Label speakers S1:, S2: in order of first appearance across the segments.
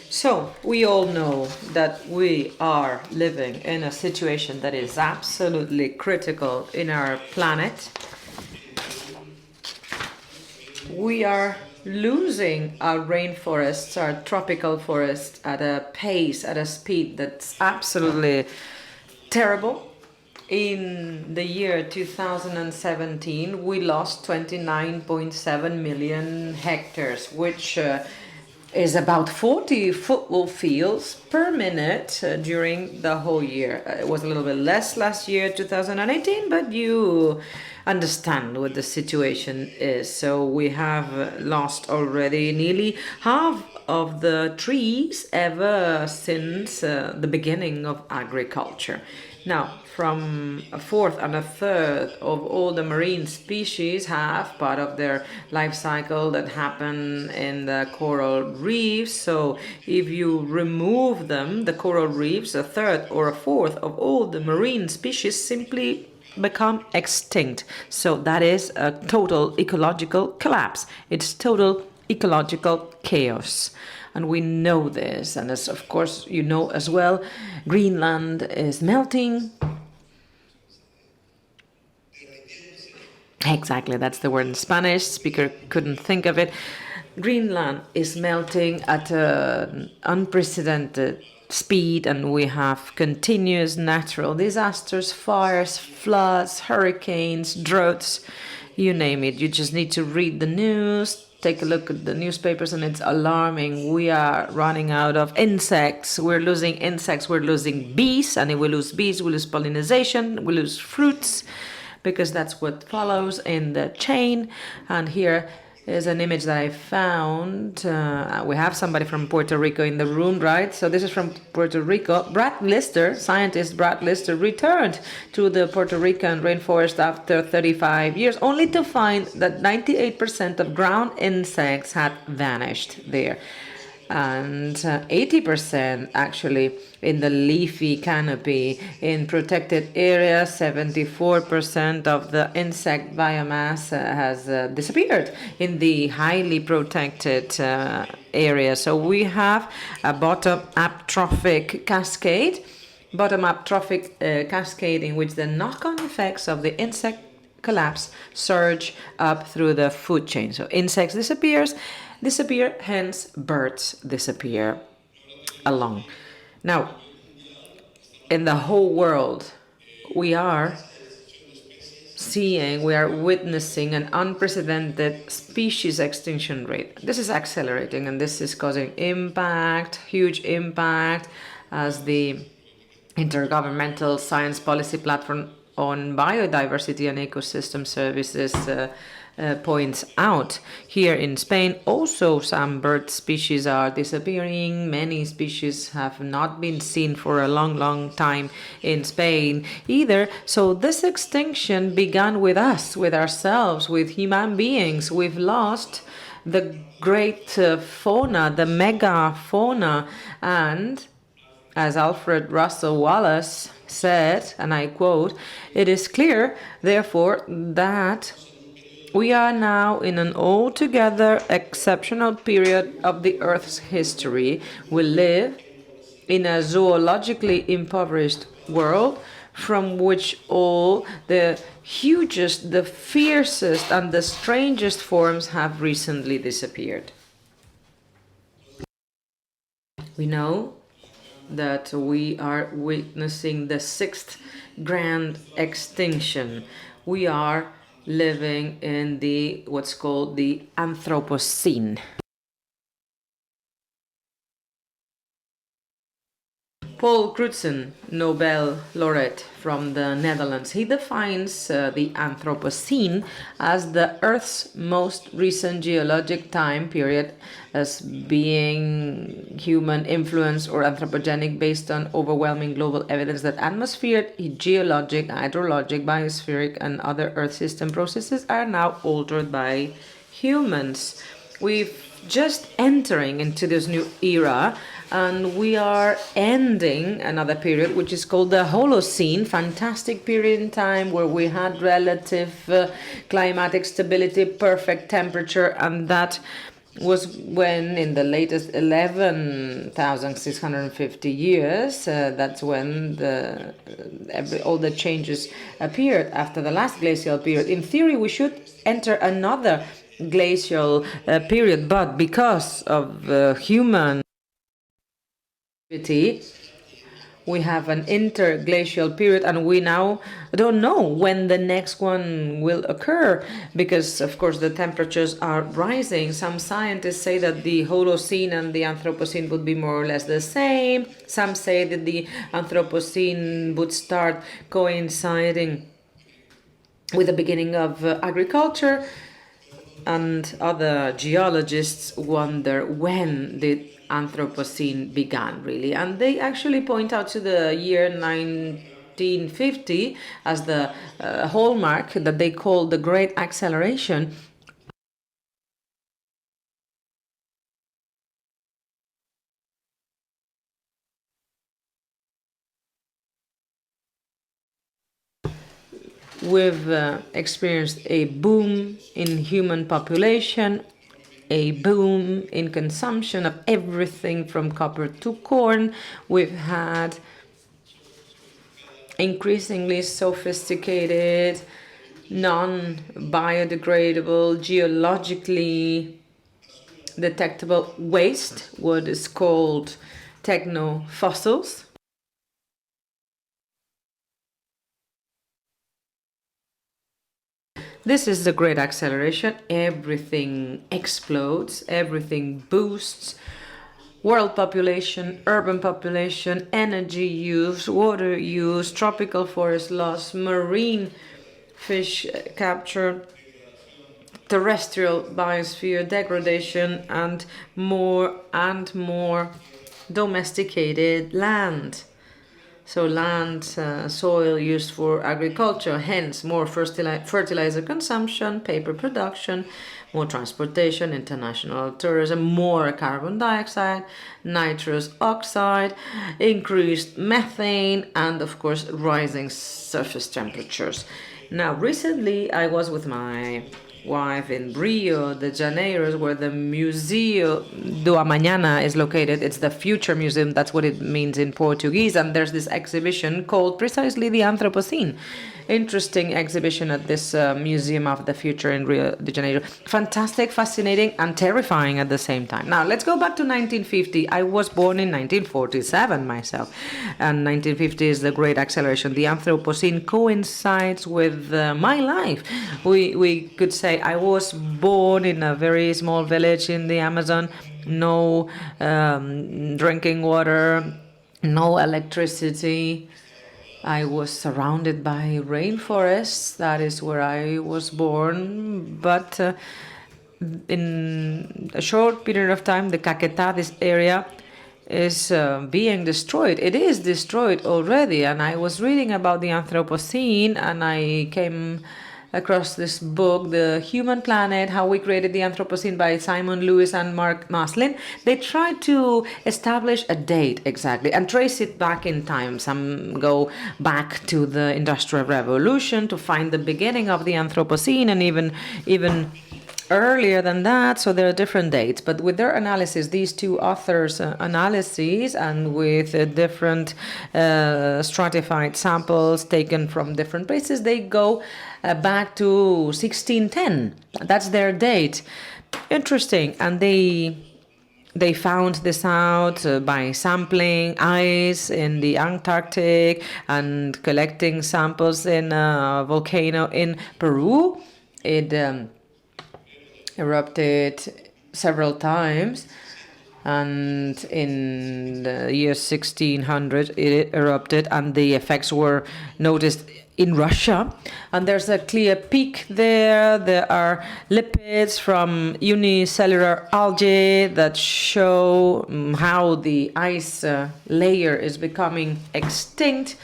S1: So, we all know that we are living in a situation that is absolutely critical in our planet. We are losing our rainforests, our tropical forests, at a pace, at a speed that's absolutely terrible. In the year 2017, we lost 29.7 million hectares, which is about 40 football fields per minute during the whole year. It was a little bit less last year, 2018, but you understand what the situation is. So we have lost already nearly half of the trees ever since the beginning of agriculture. Now, from a fourth and a third of all the marine species have part of their life cycle that happen in the coral reefs. So if you remove them, the coral reefs, a third or a fourth of all the marine species simply become extinct. So that is a total ecological collapse. It's total ecological chaos. And we know this, and as of course you know as well, Greenland is melting. Exactly, that's the word in Spanish. Speaker couldn't think of it. Greenland is melting at an unprecedented speed, and we have continuous natural disasters, fires, floods, hurricanes, droughts, you name it. You just need to read the news. Take a look at the newspapers and it's alarming. We are running out of insects. We're losing insects. We're losing bees. And if we lose bees, we lose pollination. We lose fruits because that's what follows in the chain. And here is an image that I found. We have somebody from Puerto Rico in the room, right? So this is from Puerto Rico. Brad Lister, scientist Brad Lister, returned to the Puerto Rican rainforest after 35 years, only to find that 98% of ground insects had vanished there. And 80% actually in the leafy canopy. In protected areas, 74% of the insect biomass has disappeared in the highly protected area. So we have a bottom-up trophic cascade, cascade in which the knock-on effects of the insect collapse surge up through the food chain. So insects disappear, hence birds disappear along. Now, in the whole world, we are witnessing an unprecedented species extinction rate. This is accelerating and this is causing huge impact, as the Intergovernmental Science Policy Platform on Biodiversity and Ecosystem Services points out. Here in Spain, also some bird species are disappearing. Many species have not been seen for a long time in Spain either. So this extinction began with us, with ourselves, with human beings. We've lost the great fauna, the megafauna, and as Alfred Russel Wallace said, and I quote, "It is clear, therefore, that we are now in an altogether exceptional period of the Earth's history. We live in a zoologically impoverished world from which all the hugest, the fiercest, and the strangest forms have recently disappeared." We know that we are witnessing the sixth grand extinction. We are living in what's called the Anthropocene. Paul Crutzen, Nobel laureate from the Netherlands, he defines the Anthropocene as the Earth's most recent geologic time period as being human influence or anthropogenic based on overwhelming global evidence that atmospheric, geologic, hydrologic, biospheric, and other Earth system processes are now altered by humans. We've just entering into this new era, and we are ending another period which is called the Holocene, fantastic period in time where we had relative climatic stability, perfect temperature, and that was when in the latest 11,650 years, that's when all the changes appeared after the last glacial period. In theory, we should enter another glacial period, but because of human activity, we have an interglacial period, and we now don't know when the next one will occur because, of course, the temperatures are rising. Some scientists say that the Holocene and the Anthropocene would be more or less the same. Some say that the Anthropocene would start coinciding with the beginning of agriculture, and other geologists wonder when the Anthropocene began, really. And they actually point out to the year 1950 as the hallmark that they call the Great Acceleration. We've experienced a boom in human population, a boom in consumption of everything from copper to corn. We've had increasingly sophisticated, non-biodegradable, geologically detectable waste, what is called technofossils. This is the great acceleration. Everything explodes, everything boosts. World population, urban population, energy use, water use, tropical forest loss, marine fish capture, terrestrial biosphere degradation, and more domesticated land. So land, soil used for agriculture, hence more fertilizer consumption, paper production, more transportation, international tourism, more carbon dioxide, nitrous oxide, increased methane, and of course rising surface temperatures. Now recently I was with my wife in Rio de Janeiro, where the Museo do Amanhã is located. It's the Future Museum, that's what it means in Portuguese, and there's this exhibition called precisely the Anthropocene. Interesting exhibition at this Museum of the Future in Rio de Janeiro. Fantastic, fascinating, and terrifying at the same time. Now, let's go back to 1950. I was born in 1947 myself, and 1950 is the Great Acceleration. The Anthropocene coincides with my life. We could say I was born in a very small village in the Amazon, no drinking water, no electricity. I was surrounded by rainforests. That is where I was born. But in a short period of time, the Caquetá, this area, is being destroyed. It is destroyed already. And I was reading about the Anthropocene, and I came across this book, The Human Planet, How We Created the Anthropocene, by Simon Lewis and Mark Maslin. They tried to establish a date exactly and trace it back in time. Some go back to the Industrial Revolution to find the beginning of the Anthropocene, and even earlier than that, so there are different dates. But with their analysis, these two authors' analyses, and with different stratified samples taken from different places, they go back to 1610. That's their date. Interesting. And they found this out by sampling ice in the Antarctic and collecting samples in a volcano in Peru. It erupted several times, and in the year 1600 it erupted, and the effects were noticed in Russia. And there's a clear peak there. There are lipids from unicellular algae that show how the ice layer is becoming extinct.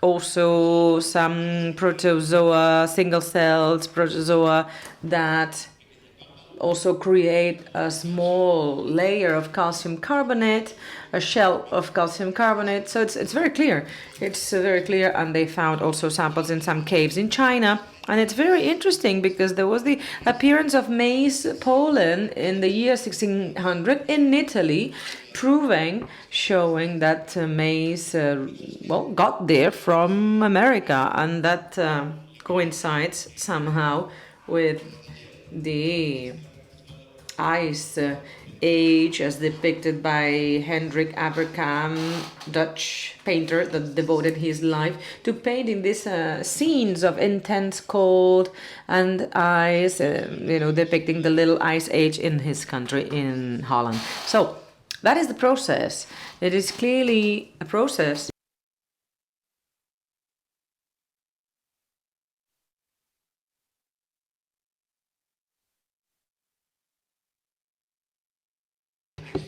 S1: Also some protozoa, single-celled protozoa, that also create a small layer of calcium carbonate, a shell of calcium carbonate. So it's very clear. It's very clear. And they found also samples in some caves in China And it's very interesting because there was the appearance of maize pollen in the year 1600 in Italy, showing that maize, got there from America, and that coincides somehow with the ice age as depicted by Hendrik Abercam, Dutch painter that devoted his life to painting these scenes of intense cold and ice, depicting the little ice age in his country, in Holland. So that is the process. It is clearly a process.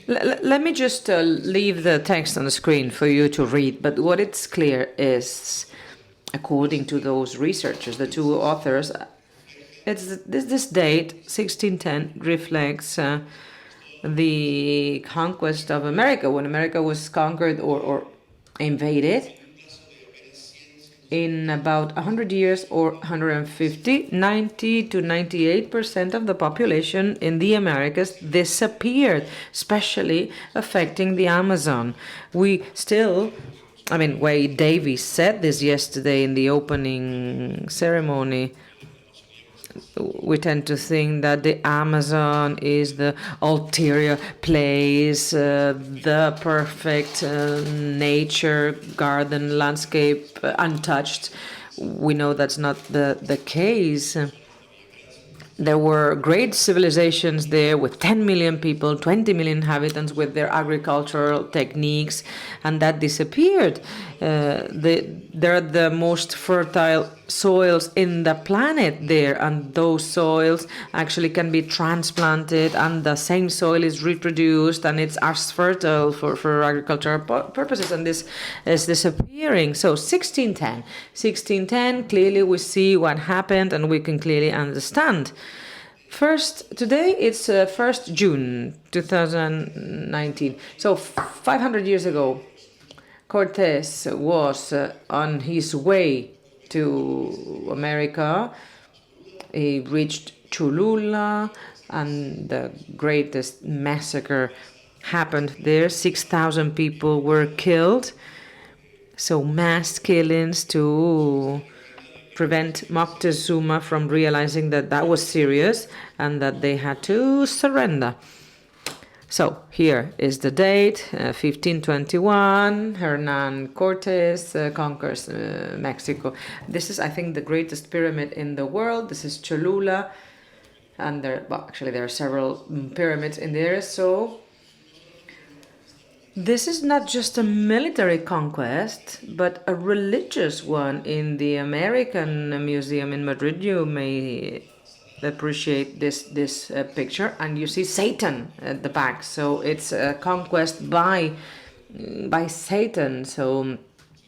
S1: Let me just leave the text on the screen for you to read, but what it's clear is, according to those researchers, the two authors, it's this date, 1610, reflects the conquest of America, when America was conquered or invaded. In about 100 years or 150, 90 to 98% of the population in the Americas disappeared, especially affecting the Amazon. We still, Wade Davis said this yesterday in the opening ceremony. We tend to think that the Amazon is the ulterior place, the perfect nature, garden, landscape, untouched. We know that's not the case. There were great civilizations there with 10 million people, 20 million inhabitants with their agricultural techniques, and that disappeared. They're the most fertile soils in the planet there, and those soils actually can be transplanted, and the same soil is reproduced, and it's as fertile for agricultural purposes, and this is disappearing. So 1610, clearly we see what happened, and we can clearly understand. First, today it's 1st June 2019. So 500 years ago, Cortés was on his way to America. He reached Cholula, and the greatest massacre happened there. 6,000 people were killed. So mass killings to prevent Moctezuma from realizing that that was serious and that they had to surrender. So here is the date, 1521, Hernan Cortés conquers Mexico. This is, I think, the greatest pyramid in the world. This is Cholula, and there are several pyramids in there. So this is not just a military conquest, but a religious one. In the American Museum in Madrid, you may appreciate this picture, and you see Satan at the back. So it's a conquest by Satan. So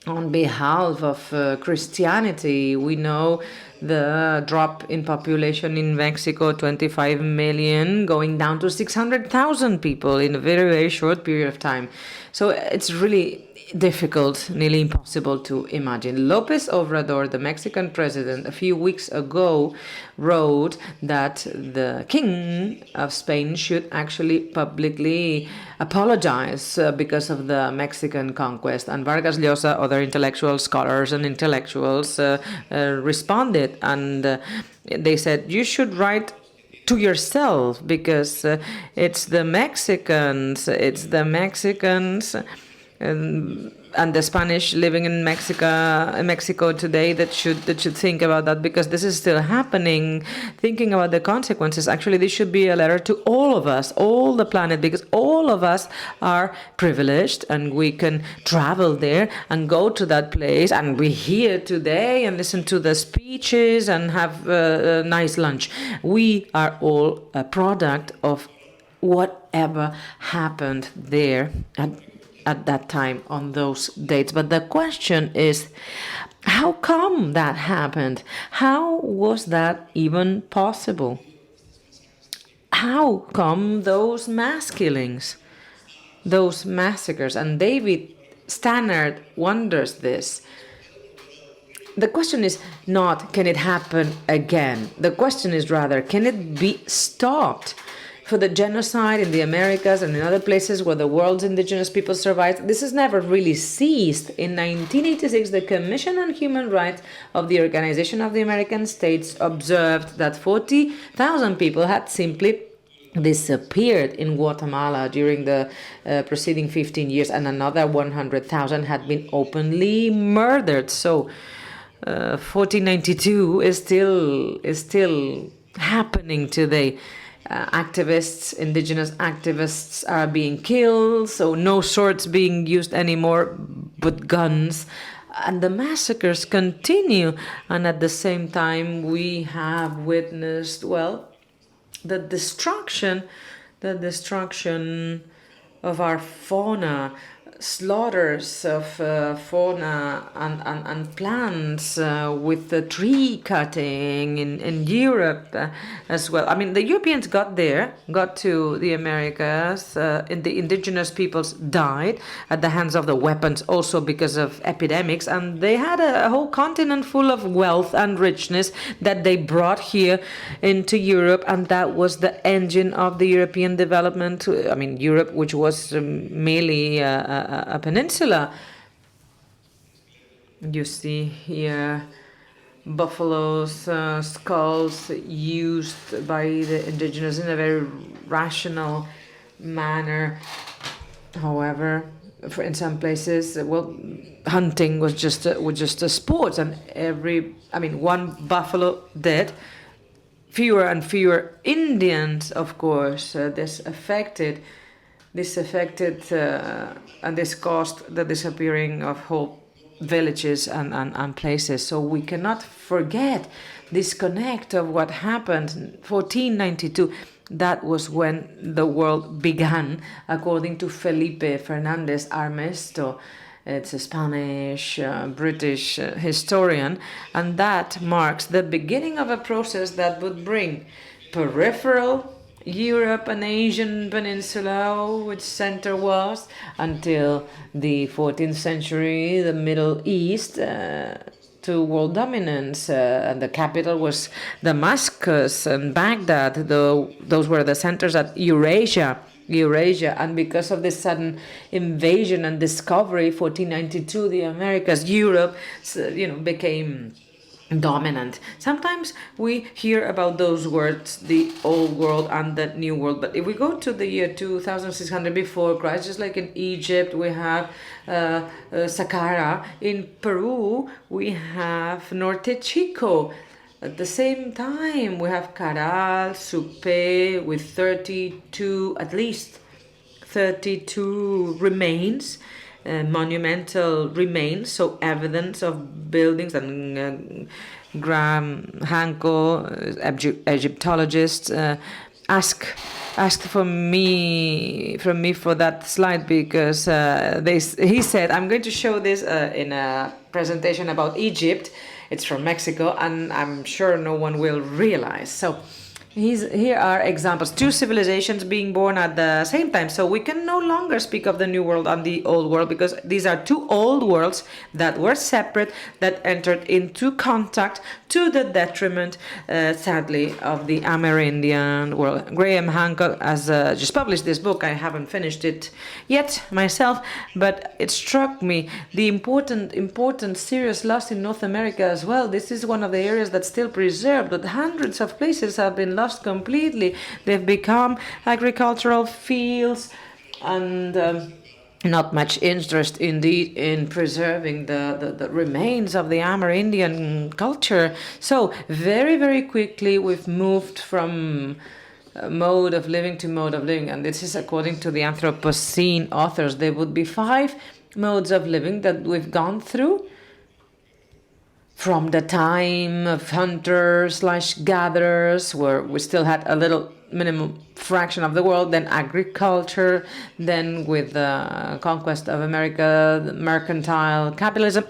S1: on behalf of Christianity, we know the drop in population in Mexico, 25 million, going down to 600,000 people in a very, very short period of time. So it's really difficult, nearly impossible to imagine. Lopez Obrador, the Mexican president, a few weeks ago wrote that the king of Spain should actually publicly apologize because of the Mexican conquest. And Vargas Llosa, other intellectual scholars and intellectuals responded, and they said, you should write to yourself, because it's the Mexicans, and the Spanish living in Mexico today that should think about that, because this is still happening. Thinking about the consequences, actually, this should be a letter to all of us, all the planet, because all of us are privileged and we can travel there and go to that place, and we're here today and listen to the speeches and have a nice lunch. We are all a product of whatever happened there at that time, on those dates. But the question is, how come that happened? How was that even possible? How come those mass killings, those massacres? And David Stannard wonders this. the question is not, can it happen again? The question is rather, can it be stopped? For the genocide in the Americas and in other places where the world's indigenous people survived, this has never really ceased. In 1986, the Commission on Human Rights of the Organization of the American States observed that 40,000 people had simply disappeared in Guatemala during the preceding 15 years, and another 100,000 had been openly murdered. So 1492 is still happening today. Activists, indigenous activists are being killed, so no swords being used anymore, but guns. And the massacres continue. And at the same time, we have witnessed, well, the destruction of our fauna, slaughters of fauna and plants, with the tree cutting in Europe as well. I mean, the Europeans got to the Americas, and the indigenous peoples died at the hands of the weapons, also because of epidemics, and they had a whole continent full of wealth and richness that they brought here into Europe, and that was the engine of the European development. I mean, Europe, which was merely a peninsula. You see here buffaloes, skulls used by the indigenous in a very rational manner. However, in some places, well, hunting was just a sport, and one buffalo dead, fewer and fewer Indians, of course. This affected and this caused the disappearing of whole villages and places. So we cannot forget this connect of what happened in 1492. That was when the world began, according to Felipe Fernandez Armesto. It's a Spanish, British historian, and that marks the beginning of a process that would bring peripheral Europe and Asian peninsula, which center was, until the 14th century, the Middle East, to world dominance. And the capital was Damascus and Baghdad. Those were the centers at Eurasia. And because of this sudden invasion and discovery, 1492, the Americas, Europe, became dominant. Sometimes we hear about those words, the old world and the new world, but if we go to the year 2600 before Christ, just like in Egypt we have Saqqara, in Peru we have Norte Chico. At the same time we have Caral, Supe, with at least 32 remains, monumental remains, so evidence of buildings. And Graham Hanko, Egyptologist, asked from me for that slide because he said, I'm going to show this in a presentation about Egypt. It's from Mexico, and I'm sure no one will realize. So here are examples. Two civilizations being born at the same time. So we can no longer speak of the New World and the Old World, because these are two old worlds that were separate, that entered into contact to the detriment, sadly, of the Amerindian world. Graham Hancock has just published this book. I haven't finished it yet myself, but it struck me the important serious loss in North America as well. This is one of the areas that's still preserved, but hundreds of places have been lost completely. They've become agricultural fields, and not much interest indeed in preserving the remains of the Amerindian culture. So very, very quickly we've moved from mode of living to mode of living, and this is according to the Anthropocene authors. There would be 5 modes of living that we've gone through from the time of hunters/gatherers, where we still had a little minimum fraction of the world, then agriculture, then with the conquest of America, the mercantile capitalism,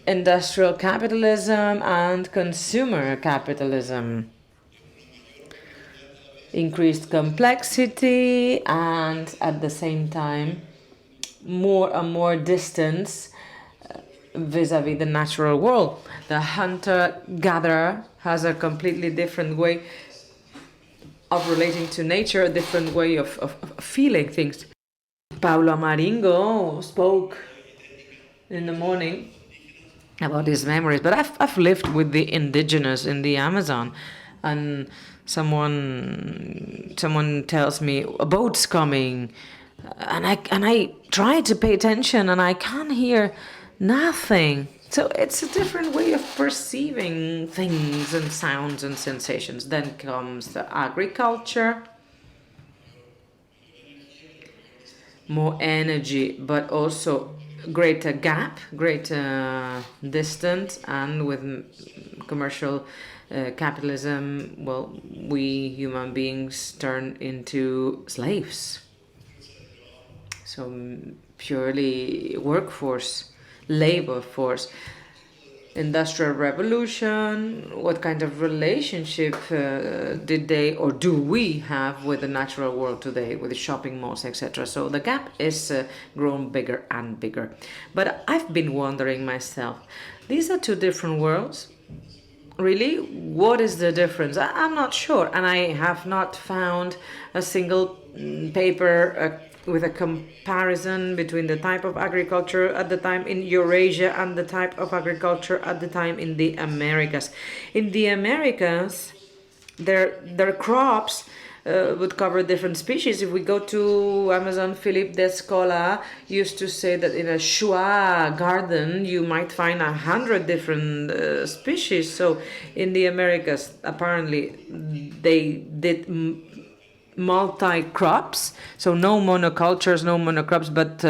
S1: industrial capitalism, and consumer capitalism. Increased complexity, and at the same time more and more distance vis-a-vis the natural world. The hunter-gatherer has a completely different way of relating to nature, a different way of feeling things. Paulo Amaringo spoke in the morning about his memories, but I've lived with the indigenous in the Amazon, and someone tells me a boat's coming, and I try to pay attention, and I can't hear nothing. So it's a different way of perceiving things and sounds and sensations. Then comes the agriculture, more energy, but also greater gap, greater distance, and with commercial capitalism, well, we human beings turn into slaves. So purely workforce, labor force. Industrial revolution, what kind of relationship did they or do we have with the natural world today, with the shopping malls, etc. So the gap is grown bigger and bigger. But I've been wondering myself, these are two different worlds. Really? What is the difference? I'm not sure, and I have not found a single paper with a comparison between the type of agriculture at the time in Eurasia and the type of agriculture at the time in the Americas. In the Americas, their crops would cover different species. If we go to Amazon, Philippe Descola used to say that in a Shua garden you might find 100 different species. So in the Americas, apparently they did multi-crops, so no monocultures, no monocrops, but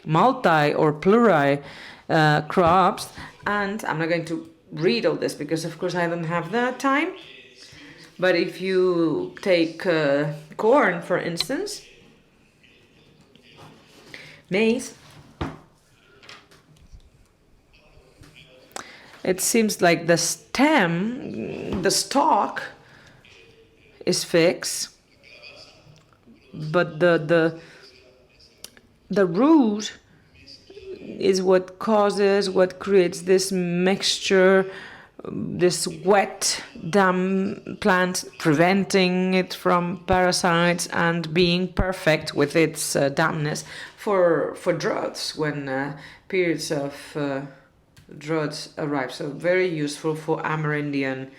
S1: multi or plural crops. And I'm not going to read all this because of course I don't have the time, but if you take corn, for instance, maize, it seems like the stem, the stalk is fixed, but the root is what creates this mixture, this wet, damp plant, preventing it from parasites and being perfect with its dampness for droughts when periods of droughts arrive. So very useful for Amerindian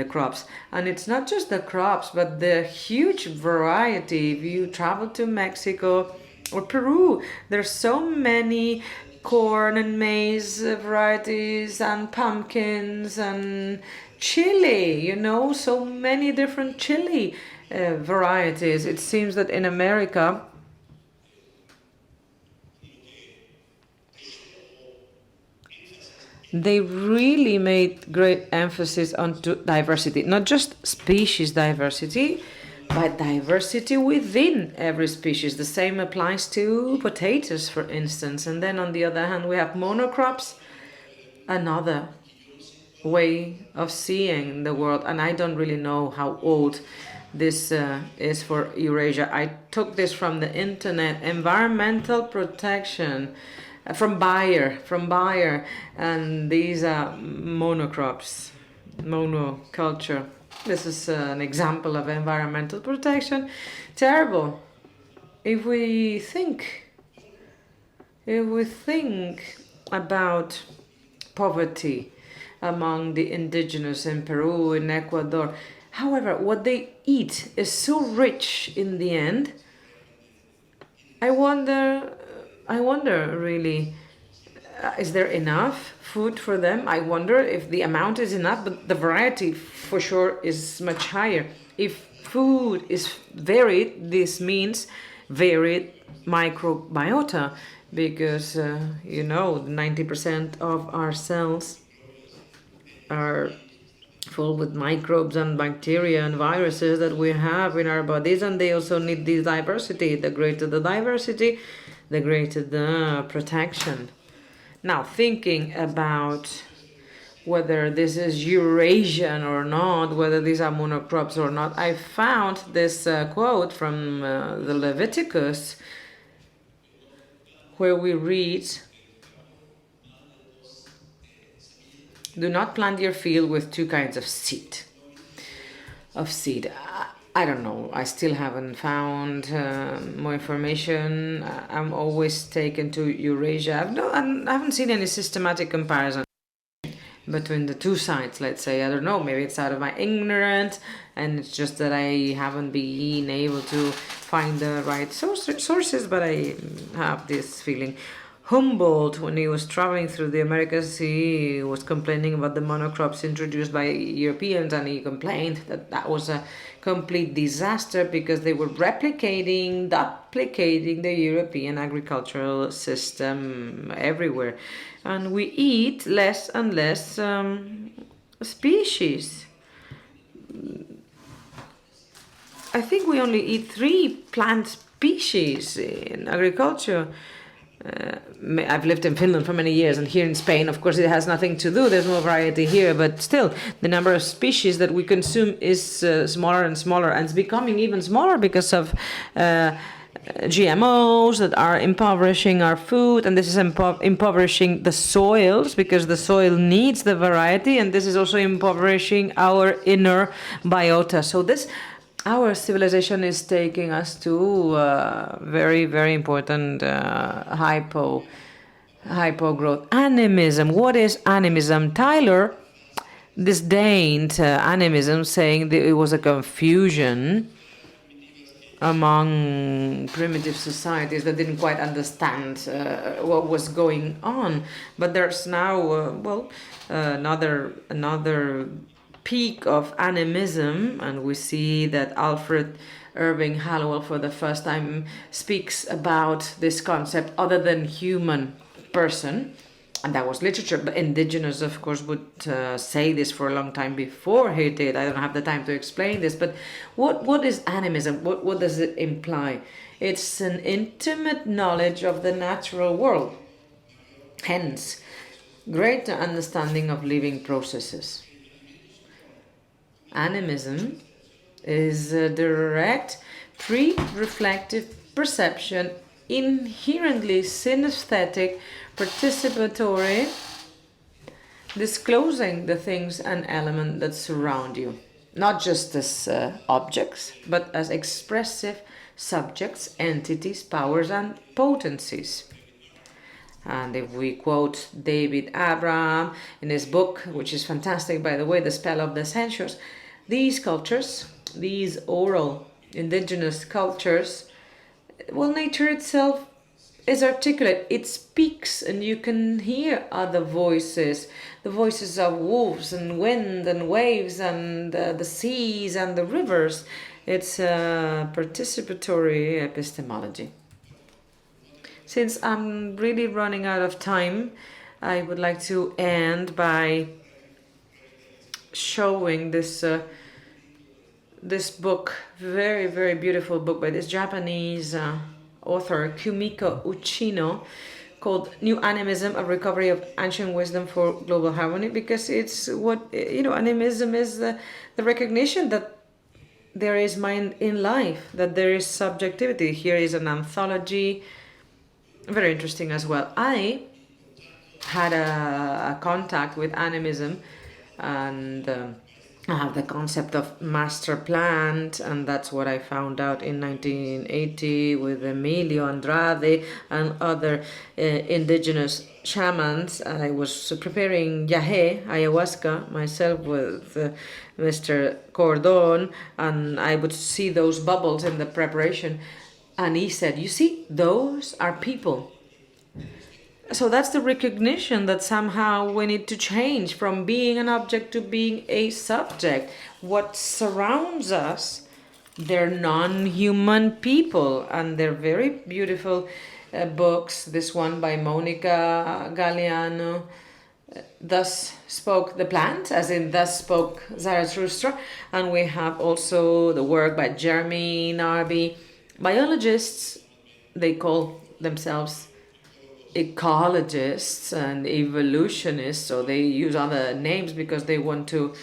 S1: crops. And it's not just the crops, but the huge variety. If you travel to Mexico or Peru, there's so many corn and maize varieties and pumpkins and chili, so many different chili varieties. It seems that in America they really made great emphasis on diversity, not just species diversity, but diversity within every species. The same applies to potatoes, for instance. And then on the other hand, we have monocrops, another way of seeing the world. And I don't really know how old this is for Eurasia. I took this from the internet. Environmental protection. From Bayer, and these are monocrops, monoculture. This is an example of environmental protection. Terrible. If we think about poverty among the indigenous in Peru, in Ecuador, however, what they eat is so rich in the end. I wonder really, is there enough food for them? I wonder if the amount is enough, but the variety for sure is much higher. If food is varied, this means varied microbiota, because 90% of our cells are full with microbes and bacteria and viruses that we have in our bodies, and they also need this diversity. The greater the diversity, the greater the protection. Now, thinking about whether this is Eurasian or not, whether these are monocrops or not, I found this quote from the Leviticus, where we read Do not plant your field with two kinds of seed. I don't know. I still haven't found more information. I'm always taken to Eurasia. I haven't seen any systematic comparison between the two sides, let's say. I don't know, maybe it's out of my ignorance, and it's just that I haven't been able to find the right sources, but I have this feeling. Humboldt, when he was traveling through the Americas, he was complaining about the monocrops introduced by Europeans, and he complained that that was a complete disaster because they were duplicating the European agricultural system everywhere. And we eat less and less species. I think we only eat 3 plant species in agriculture. I've lived in Finland for many years, and here in Spain, of course, it has nothing to do. There's more variety here, but still, the number of species that we consume is smaller and smaller, and it's becoming even smaller because of GMOs that are impoverishing our food, and this is impoverishing the soils because the soil needs the variety, and this is also impoverishing our inner biota. So our civilization is taking us to very, very important hypo growth. Animism. What is animism? Tyler disdained animism, saying that it was a confusion among primitive societies that didn't quite understand what was going on. But there's now, another peak of animism, and we see that Alfred Irving Hallowell for the first time speaks about this concept other than human person, and that was literature. But indigenous, of course, would say this for a long time before he did. I don't have the time to explain this, but what is animism? What does it imply? It's an intimate knowledge of the natural world, hence greater understanding of living processes. Animism is a direct, pre-reflective perception, inherently synesthetic, participatory, disclosing the things and elements that surround you, not just as objects, but as expressive subjects, entities, powers, and potencies. And if we quote David Abraham in his book, which is fantastic, by the way, The Spell of the Sensuous, these cultures, these oral indigenous cultures, well, nature itself is articulate. It speaks, and you can hear other voices, the voices of wolves and wind and waves and the seas and the rivers. It's a participatory epistemology. Since I'm really running out of time, I would like to end by showing this book, very, very beautiful book by this Japanese author, Kumiko Uchino, called New Animism, A Recovery of Ancient Wisdom for Global Harmony, because it's animism is the recognition that there is mind in life, that there is subjectivity. Here is an anthology, very interesting as well. I had a contact with animism, and I have the concept of master plant, and that's what I found out in 1980 with Emilio Andrade and other indigenous shamans. I was preparing yahe, ayahuasca, myself with Mr. Cordon, and I would see those bubbles in the preparation. And he said, you see, those are people. So that's the recognition that somehow we need to change from being an object to being a subject. What surrounds us, they're non-human people, and they're very beautiful books. This one by Monica Galliano, Thus Spoke the Plant, as in Thus Spoke Zarathustra. And we have also the work by Jeremy Narby. Biologists, they call themselves ecologists and evolutionists, so they use other names because they want to,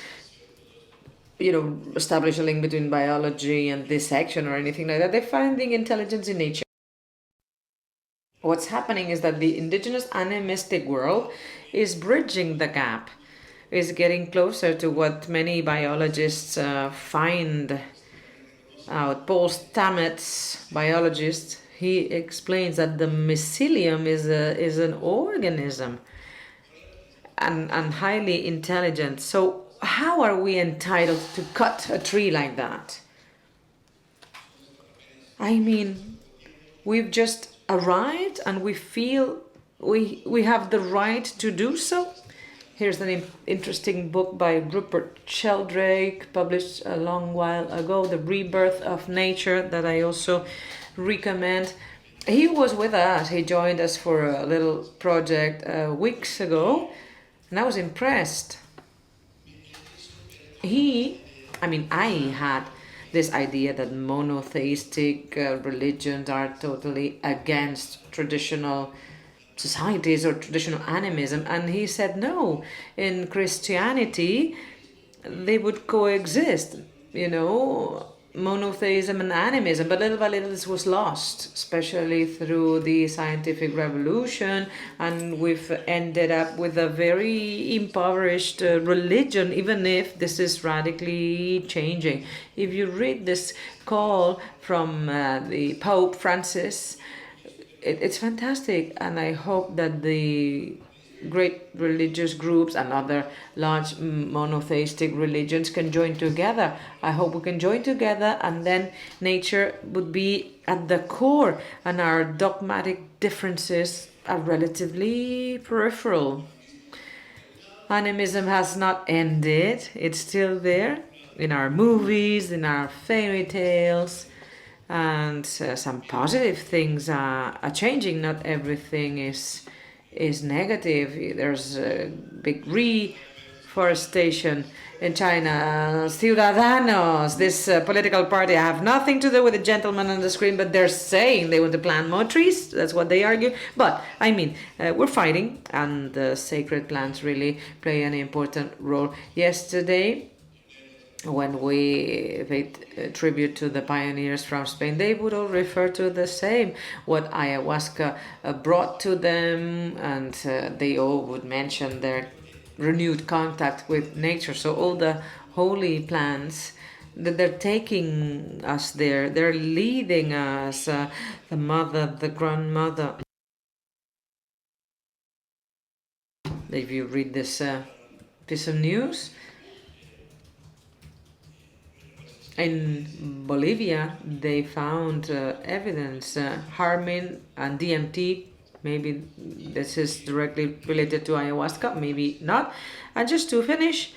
S1: establish a link between biology and dissection or anything like that. They're finding intelligence in nature. What's happening is that the indigenous animistic world is bridging the gap is getting closer to what many biologists find out. Paul Stamets, biologist, he explains that the mycelium is an organism and highly intelligent. So how are we entitled to cut a tree like that? I mean, we've just arrived and we feel we have the right to do so. Here's an interesting book by Rupert Sheldrake, published a long while ago, The Rebirth of Nature, that I also recommend. He was with us. He joined us for a little project weeks ago, and I was impressed. I had this idea that monotheistic religions are totally against traditional societies or traditional animism, and he said no, in Christianity they would coexist, monotheism and animism, but little by little this was lost, especially through the scientific revolution, and we've ended up with a very impoverished religion, even if this is radically changing. If you read this call from the Pope Francis, it's fantastic, and I hope that the great religious groups and other large monotheistic religions can join together. I hope we can join together, and then nature would be at the core, and our dogmatic differences are relatively peripheral. Animism has not ended. It's still there in our movies, in our fairy tales, and some positive things are changing. Not everything is negative. There's a big reforestation in China. Ciudadanos, this political party, have nothing to do with the gentleman on the screen, but they're saying they want to plant more trees. That's what they argue. But we're fighting, and the sacred plants really play an important role. Yesterday, when we paid tribute to the pioneers from Spain, they would all refer to the same, what ayahuasca brought to them, and they all would mention their renewed contact with nature. So all the holy plants, that they're taking us there, they're leading us, the mother, the grandmother. If you read this piece of news, in Bolivia, they found evidence harming and DMT. Maybe this is directly related to ayahuasca, maybe not. And just to finish,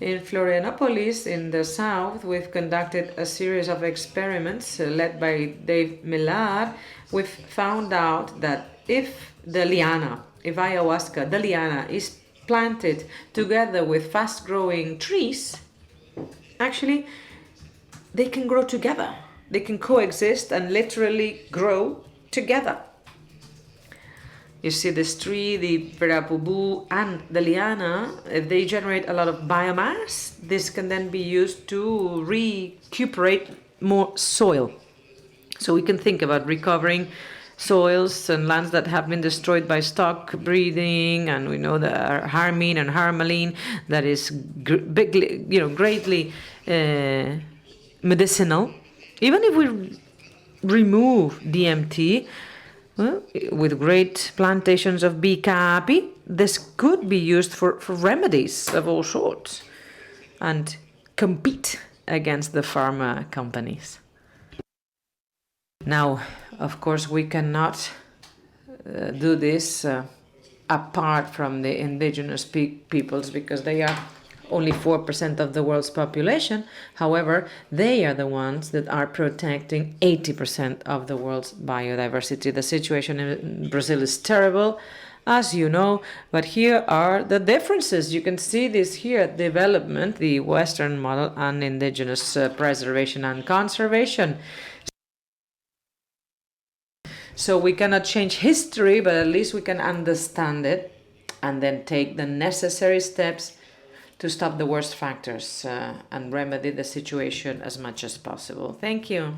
S1: in Florianopolis in the south, we've conducted a series of experiments led by Dave Millar. We've found out that if ayahuasca, the liana, is planted together with fast-growing trees, actually, they can grow together. They can coexist and literally grow together. You see this tree, the Verapubu and the liana, if they generate a lot of biomass, this can then be used to recuperate more soil. So we can think about recovering soils and lands that have been destroyed by stock breeding, and we know the harmine and harmaline that is greatly medicinal. Even if we remove DMT, with great plantations of bee caapi, this could be used for remedies of all sorts and compete against the pharma companies. Now, of course, we cannot do this apart from the indigenous peoples, because they are only 4% of the world's population. However, they are the ones that are protecting 80% of the world's biodiversity. The situation in Brazil is terrible, as you know, but here are the differences. You can see this here: development, the Western model, and indigenous preservation and conservation. So we cannot change history, but at least we can understand it and then take the necessary steps to stop the worst factors and remedy the situation as much as possible. Thank you.